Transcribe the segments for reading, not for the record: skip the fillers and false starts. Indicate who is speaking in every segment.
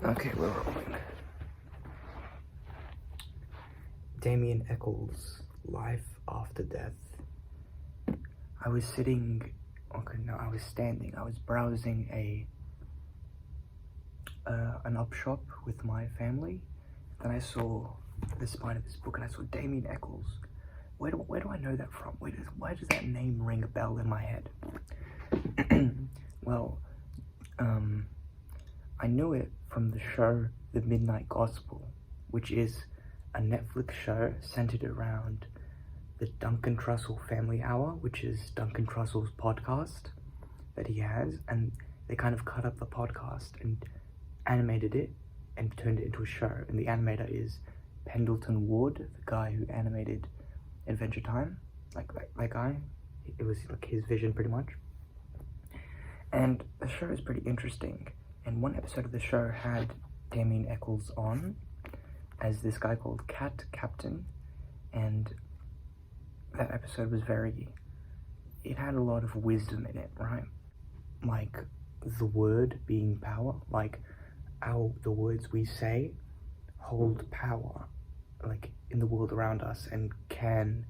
Speaker 1: Okay, we're rolling. Damien Echols, Life After Death. I was standing. I was browsing an up shop with my family. Then I saw the spine of this book, and I saw Damien Echols. Where do I know that from? Why does that name ring a bell in my head? Well, I knew it from the show The Midnight Gospel, which is a Netflix show centered around the Duncan Trussell Family Hour, which is Duncan Trussell's podcast that he has, and they kind of cut up the podcast and animated it and turned it into a show. And the animator is Pendleton Ward, the guy who animated Adventure Time, like that guy. It was like his vision pretty much. And the show is pretty interesting. And one episode of the show had Damien Echols on as this guy called Cat Captain, and that episode was it had a lot of wisdom in it, right? Like the word being power, like how the words we say hold power, like in the world around us, and can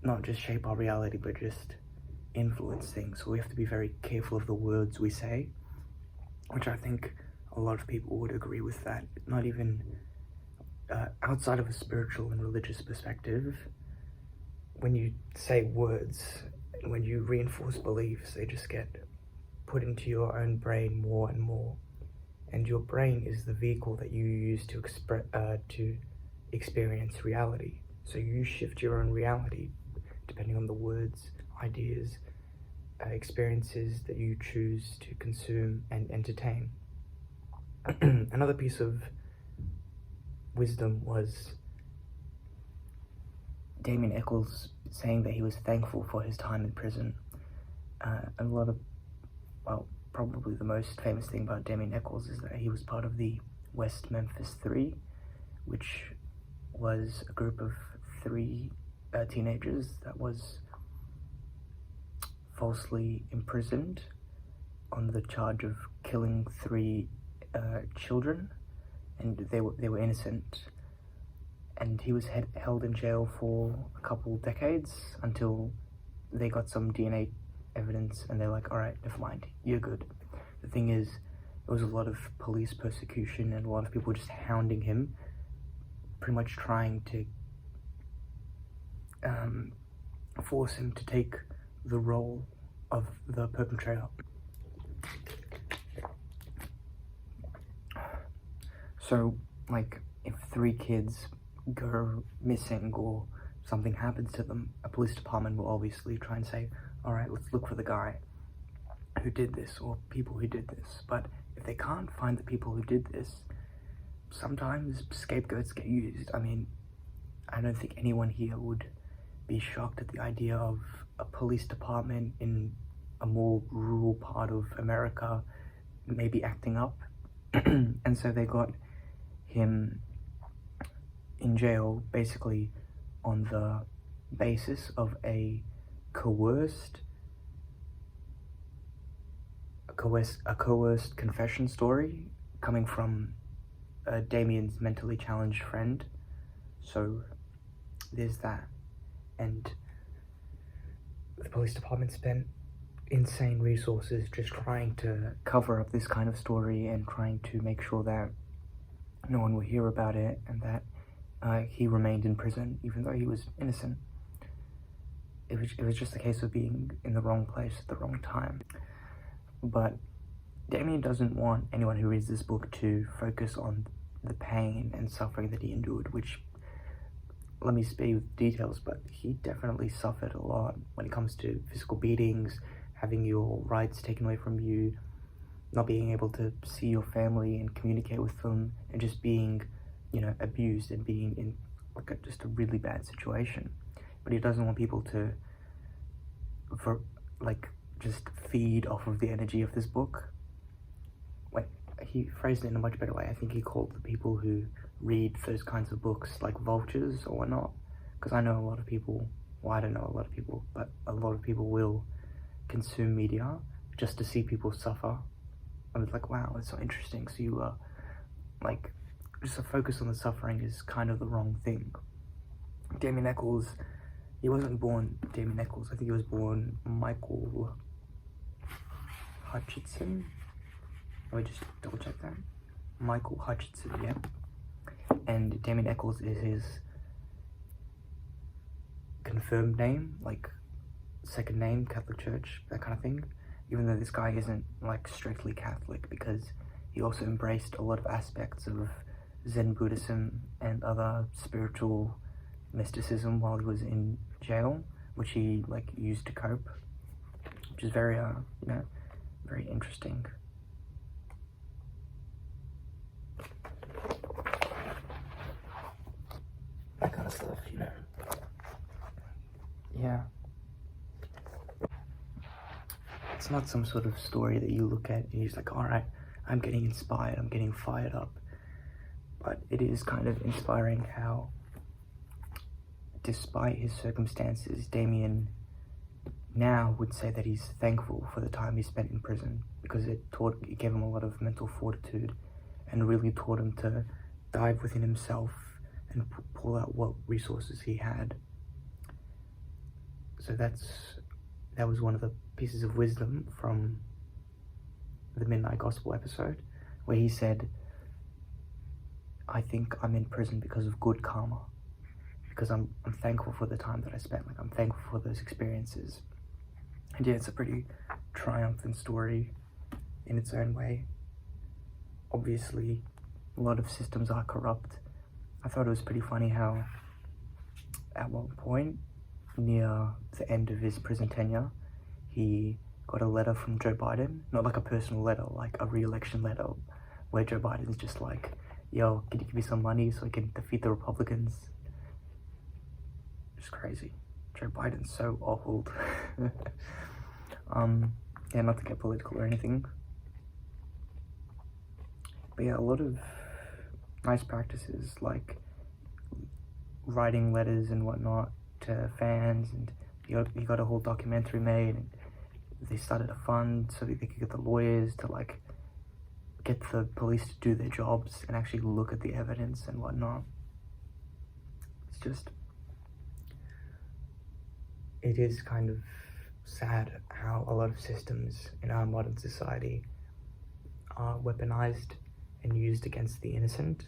Speaker 1: not just shape our reality, but just influence things. So we have to be very careful of the words we say, which I think a lot of people would agree with that. Not even outside of a spiritual and religious perspective, when you say words, when you reinforce beliefs, they just get put into your own brain more and more. And your brain is the vehicle that you use to experience reality. So you shift your own reality depending on the words, ideas, experiences that you choose to consume and entertain. Another piece of wisdom was Damien Echols saying that he was thankful for his time in prison. Probably the most famous thing about Damien Echols is that he was part of the West Memphis 3, which was a group of 3 teenagers that was falsely imprisoned on the charge of killing 3 children, and they were innocent. And he was held in jail for a couple decades until they got some DNA evidence, and they're like, all right, never mind, you're good. The thing is, there was a lot of police persecution and a lot of people just hounding him, pretty much trying to force him to take the role of the perpetrator. So, like, if 3 kids go missing or something happens to them, a police department will obviously try and say, all right, let's look for the guy who did this or people who did this. But if they can't find the people who did this, sometimes scapegoats get used. I mean, I don't think anyone here would be shocked at the idea of a police department in a more rural part of America maybe acting up. And so they got him in jail basically on the basis of a coerced confession story coming from Damien's mentally challenged friend. So there's that. And the police department spent insane resources just trying to cover up this kind of story and trying to make sure that no one would hear about it, and that he remained in prison even though he was innocent. It was just a case of being in the wrong place at the wrong time. But Damien doesn't want anyone who reads this book to focus on the pain and suffering that he endured, which, let me spare you with details, but he definitely suffered a lot when it comes to physical beatings, having your rights taken away from you, not being able to see your family and communicate with them, and just being, abused and being in just a really bad situation. But he doesn't want people to just feed off of the energy of this book. He phrased it in a much better way. I think he called the people who read those kinds of books like vultures or whatnot, because I know a lot of people, well, I don't know a lot of people, but a lot of people will consume media just to see people suffer. I was like, wow, it's so interesting. So you like, just a focus on the suffering is kind of the wrong thing. Damien Echols, he wasn't born Damien Echols, I think he was born Michael Hutchinson. Let me just double check that. Michael Hutchinson, yeah. And Damien Echols is his confirmed name, like second name, Catholic Church, that kind of thing. Even though this guy isn't like strictly Catholic, because he also embraced a lot of aspects of Zen Buddhism and other spiritual mysticism while he was in jail, which he like used to cope, which is very very interesting. That kind of stuff, yeah. It's not some sort of story that you look at and you're just like, alright, I'm getting inspired, I'm getting fired up. But it is kind of inspiring how, despite his circumstances, Damien now would say that he's thankful for the time he spent in prison, because it gave him a lot of mental fortitude and really taught him to dive within himself and pull out what resources he had. So that was one of the pieces of wisdom from the Midnight Gospel episode, where he said, I think I'm in prison because of good karma, because I'm thankful for the time that I spent, like I'm thankful for those experiences. And yeah, it's a pretty triumphant story in its own way. Obviously, a lot of systems are corrupt. I thought it was pretty funny how, at one point, near the end of his prison tenure, he got a letter from Joe Biden, not like a personal letter, like a re-election letter, where Joe Biden's just like, yo, can you give me some money so I can defeat the Republicans? It's crazy. Joe Biden's so old. Yeah, not to get political or anything. But yeah, a lot of nice practices, like writing letters and whatnot to fans, and he got a whole documentary made, and they started a fund so that they could get the lawyers to like get the police to do their jobs and actually look at the evidence and whatnot. It's just, it is kind of sad how a lot of systems in our modern society are weaponized and used against the innocent.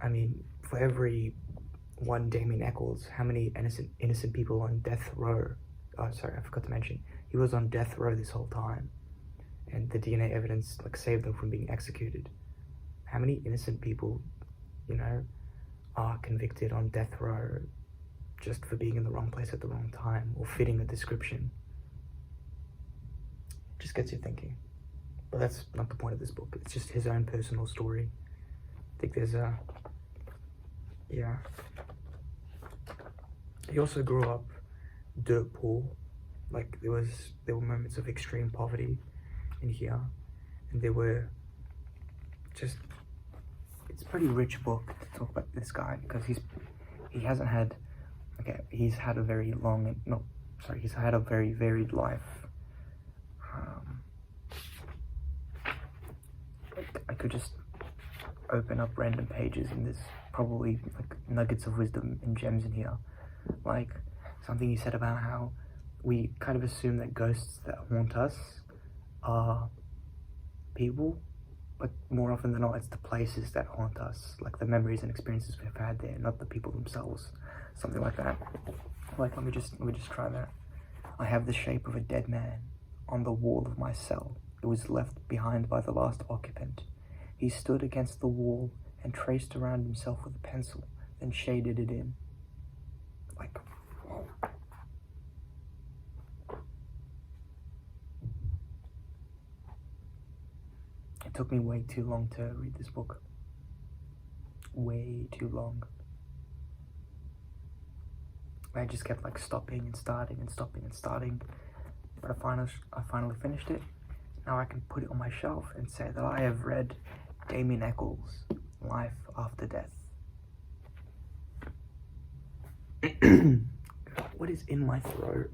Speaker 1: I mean, for every one Damien Echols, how many innocent people on death row? Oh, sorry, I forgot to mention, he was on death row this whole time, and the DNA evidence like saved them from being executed. How many innocent people, are convicted on death row just for being in the wrong place at the wrong time or fitting a description? It just gets you thinking. But that's not the point of this book. It's just his own personal story. I think there's he also grew up dirt poor. Like there were moments of extreme poverty in here, and there were just, it's a pretty rich book to talk about this guy, because he's had a very he's had a very varied life. I could just open up random pages and there's probably like nuggets of wisdom and gems in here. Like something he said about how we kind of assume that ghosts that haunt us are people, but more often than not it's the places that haunt us, like the memories and experiences we've had there, not the people themselves. Something like that. Like let me just try that. I have the shape of a dead man on the wall of my cell. It was left behind by the last occupant. He stood against the wall and traced around himself with a pencil, then shaded it in. Like, whoa. It took me way too long to read this book. Way too long. I just kept like stopping and starting and stopping and starting. But I finally finished it. Now I can put it on my shelf and say that I have read Damien Echols' Life After Death. What is in my throat?